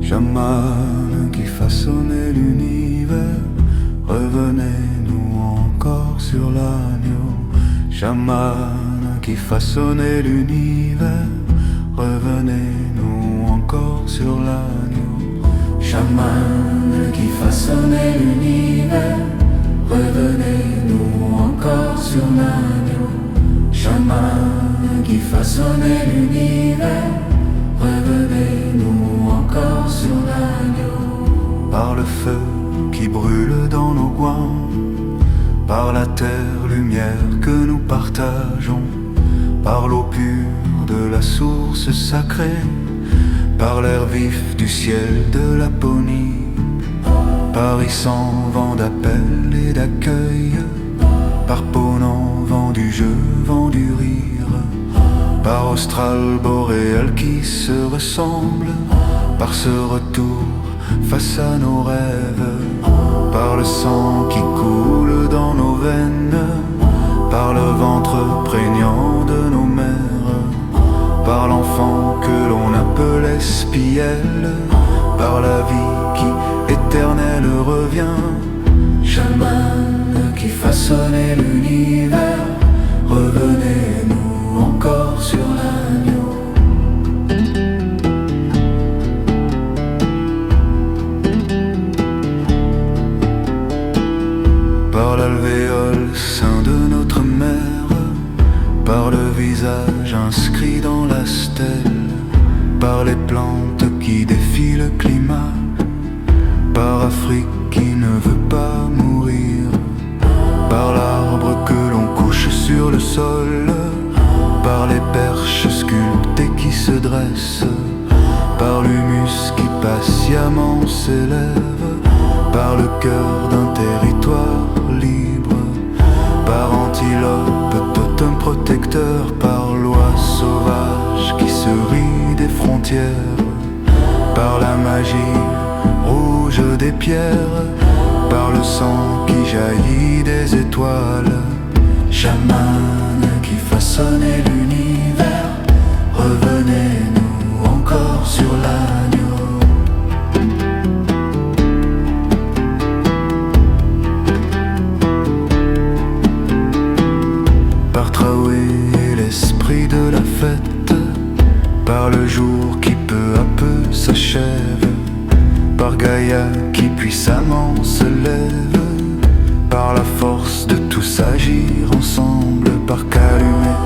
Chaman qui façonnait l'univers, revenez-nous encore sur l'agneau. Chaman qui façonnait l'univers, revenez-nous encore sur l'agneau. Chaman qui façonnait l'univers, revenez-nous encore sur l'agneau. Chaman qui façonnait l'univers, revenez-nous encore sur l'agneau. Par le feu qui brûle dans nos goins, par la terre lumière que nous partageons, par l'eau pure de la source sacrée, par l'air vif du ciel de Laponie, Paris sans vent d'appel et d'accueil, par Ponant, vent du jeu, vent du rire, par Austral boréal qui se ressemble, par ce retour face à nos rêves, par le sang qui coule dans nos veines, par le ventre prégnant de nos mères, par l'enfant que l'on appelait Spiel, par la vie qui éternelle revient. Chaman qui façonnait l'univers, revenez-nous encore sur l'agneau. Par l'alvéole sein de notre mère, par le visage inscrit dans la stèle, par les plantes qui défient le climat, par Afrique qui ne veut pas mourir, par l'arbre que l'on couche sur le sol, par les perches sculptées qui se dressent, par l'humus qui patiemment s'élève, par le cœur d'un territoire libre, par antilope, totem protecteur, par loi sauvage qui se rit des frontières, par la magie rouge des pierres, par le sang qui jaillit des étoiles. Chaman qui façonnait l'univers, revenez-nous encore sur l'agneau. Par Traoué et l'esprit de la fête, par le jour qui peu à peu s'achève, par Gaïa qui puissamment se lève, par la force de tous agir ensemble, par Calumet,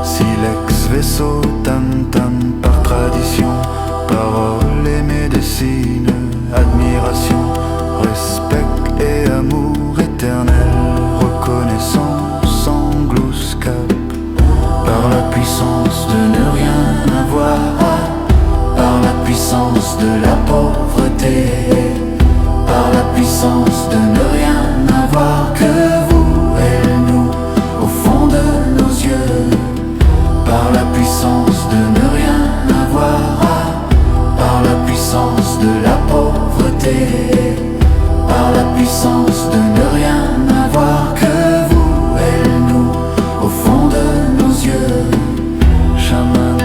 silex, vaisseau, tam-tam, par tradition, parole et médecine, admiration, respect et amour éternel, reconnaissance, anglouscap, par la puissance de ne rien avoir, par la puissance de la pauvreté, par la puissance de ne rien avoir que vous et nous au fond de nos yeux, par la puissance de ne rien avoir, par la puissance de la pauvreté, par la puissance de ne rien avoir que vous et nous au fond de nos yeux. Chaman.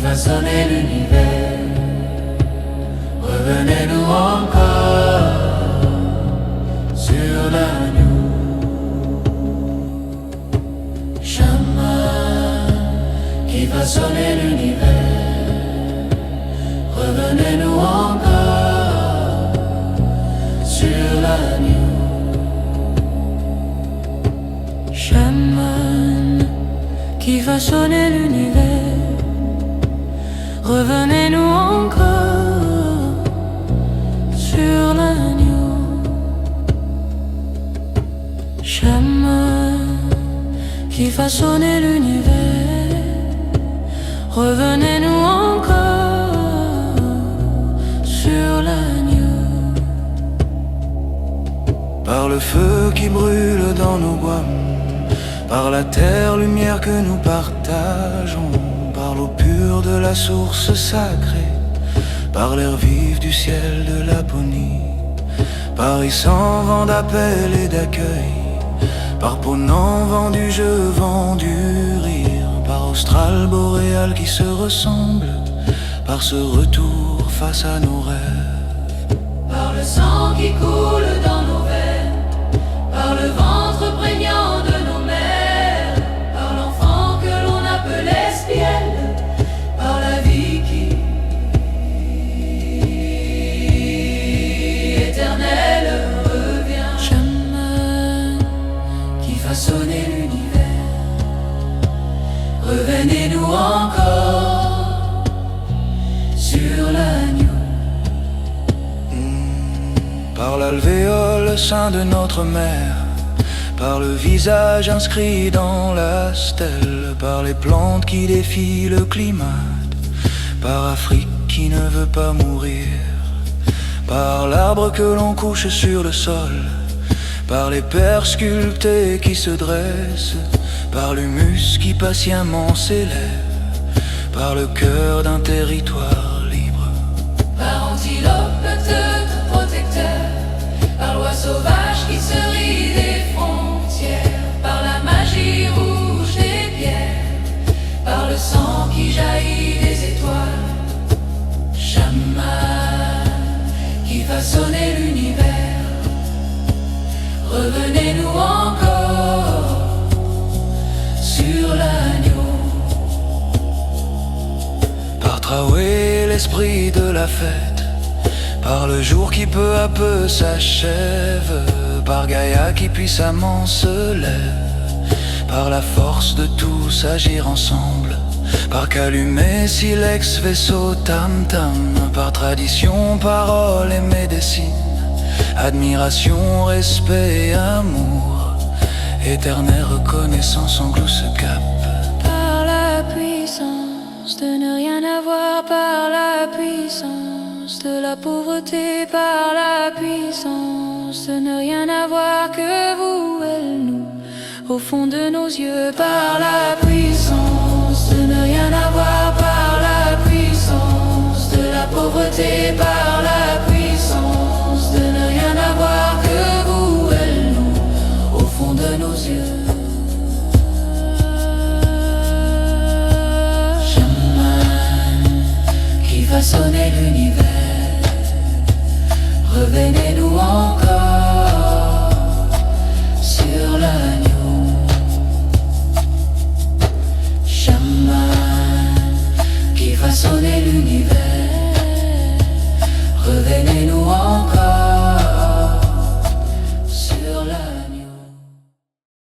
Façonner l'univers, revenez-nous encore sur l'agneau. Chaman qui façonnait l'univers, revenez-nous encore sur l'agneau. Chaman qui façonnait l'univers, revenez-nous encore sur l'agneau. Chaman qui façonnait l'univers, revenez-nous encore feu qui brûle dans nos bois, par la terre lumière que nous partageons, par l'eau pure de la source sacrée, par l'air vif du ciel de Laponie, Paris sans vent d'appel et d'accueil, par Ponant vent du jeu, vent du rire, par Austral boréal qui se ressemble, par ce retour face à nos rêves, par le sang qui coule dans nos veines, par le ventre prégnant de nos mères, par l'enfant que l'on appelait Spiel, par la vie qui éternelle revient. Chemin qui façonnait l'univers, revenez-nous encore sur l'agneau. Par l'alvéole sein de notre mère, par le visage inscrit dans la stèle, par les plantes qui défient le climat, par Afrique qui ne veut pas mourir, par l'arbre que l'on couche sur le sol, par les pères sculptés qui se dressent, par l'humus qui patiemment s'élève, par le cœur d'un territoire libre, Par antilope teutre protecteur, par loi sauvage qui se rit des frontières, par la magie rouge des pierres, par le sang qui jaillit des étoiles. Chaman qui façonnait l'univers, revenez-nous encore sur l'agneau. par Traoré l'esprit de la fête, par le jour qui peu à peu s'achève, par Gaïa qui puissamment se lève, par la force de tous agir ensemble, par Calumet, silex, vaisseau, tam-tam, par tradition, parole et médecine, admiration, respect et amour, éternelle reconnaissance engloue ce cap. par la puissance de ne rien avoir, par la puissance de la pauvreté, par la puissance de ne rien avoir que vous, elle, nous, au fond de nos yeux, par la puissance de ne rien avoir, par la puissance de la pauvreté, par la puissance de ne rien avoir que vous, elle, nous, au fond de nos yeux. Qui façonnait l'univers, revenez-nous encore sur l'agneau. Chaman qui façonnait l'univers, revenez-nous encore